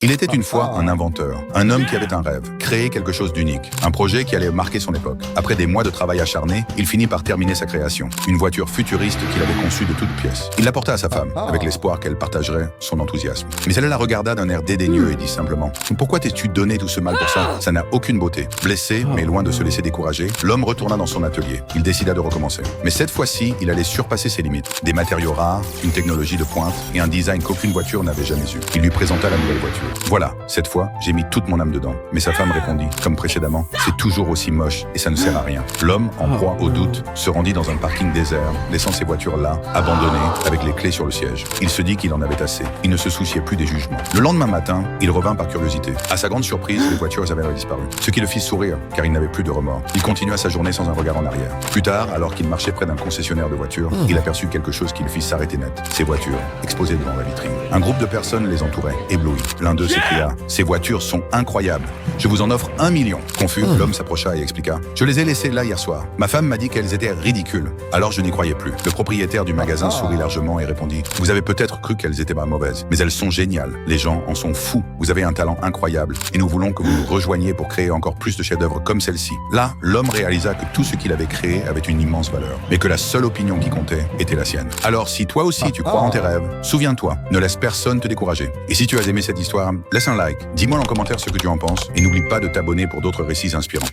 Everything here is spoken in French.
Il était une fois un inventeur, un homme qui avait un rêve, créer quelque chose d'unique, un projet qui allait marquer son époque. Après des mois de travail acharné, il finit par terminer sa création, une voiture futuriste qu'il avait conçue de toutes pièces. Il l'apporta à sa femme, avec l'espoir qu'elle partagerait son enthousiasme. Mais elle la regarda d'un air dédaigneux et dit simplement « Pourquoi t'es-tu donné tout ce mal pour ça? Ça n'a aucune beauté. » Blessé, mais loin de se laisser décourager, l'homme retourna dans son atelier. Il décida de recommencer. Mais cette fois-ci, il allait surpasser ses limites. Des matériaux rares, une technologie de pointe et un design qu'aucune voiture n'avait jamais eu. Il lui présenta la nouvelle voiture. Voilà, cette fois, j'ai mis toute mon âme dedans. Mais sa femme répondit, comme précédemment, c'est toujours aussi moche et ça ne sert à rien. L'homme, en proie au doute, se rendit dans un parking désert, laissant ses voitures là, abandonnées, avec les clés sur le siège. Il se dit qu'il en avait assez. Il ne se souciait plus des jugements. Le lendemain matin, il revint par curiosité. À sa grande surprise, les voitures avaient disparu. Ce qui le fit sourire, car il n'avait plus de remords. Il continua sa journée sans un regard en arrière. Plus tard, alors qu'il marchait près d'un concessionnaire de voitures, il aperçut quelque chose qui le fit s'arrêter net. Ses voitures, exposées devant la vitrine. Un groupe de personnes les entourait, éblouis. L'un d'eux s'écria « Ces voitures sont incroyables. Je vous en offre 1 million. » Confus, l'homme s'approcha et expliqua « Je les ai laissées là hier soir. Ma femme m'a dit qu'elles étaient ridicules. Alors je n'y croyais plus. » Le propriétaire du magasin sourit largement et répondit « Vous avez peut-être cru qu'elles étaient pas mauvaises, mais elles sont géniales. Les gens en sont fous. Vous avez un talent incroyable et nous voulons que vous nous rejoigniez pour créer encore plus de chefs-d'œuvre comme celle-ci. » Là, l'homme réalisa que tout ce qu'il avait créé avait une immense valeur, mais que la seule opinion qui comptait était la sienne. Alors si toi aussi tu crois en tes rêves, souviens-toi, ne laisse personne te décourager. Et si tu as aimé cette histoire, laisse un like, dis-moi en commentaire ce que tu en penses et n'oublie pas de t'abonner pour d'autres récits inspirants.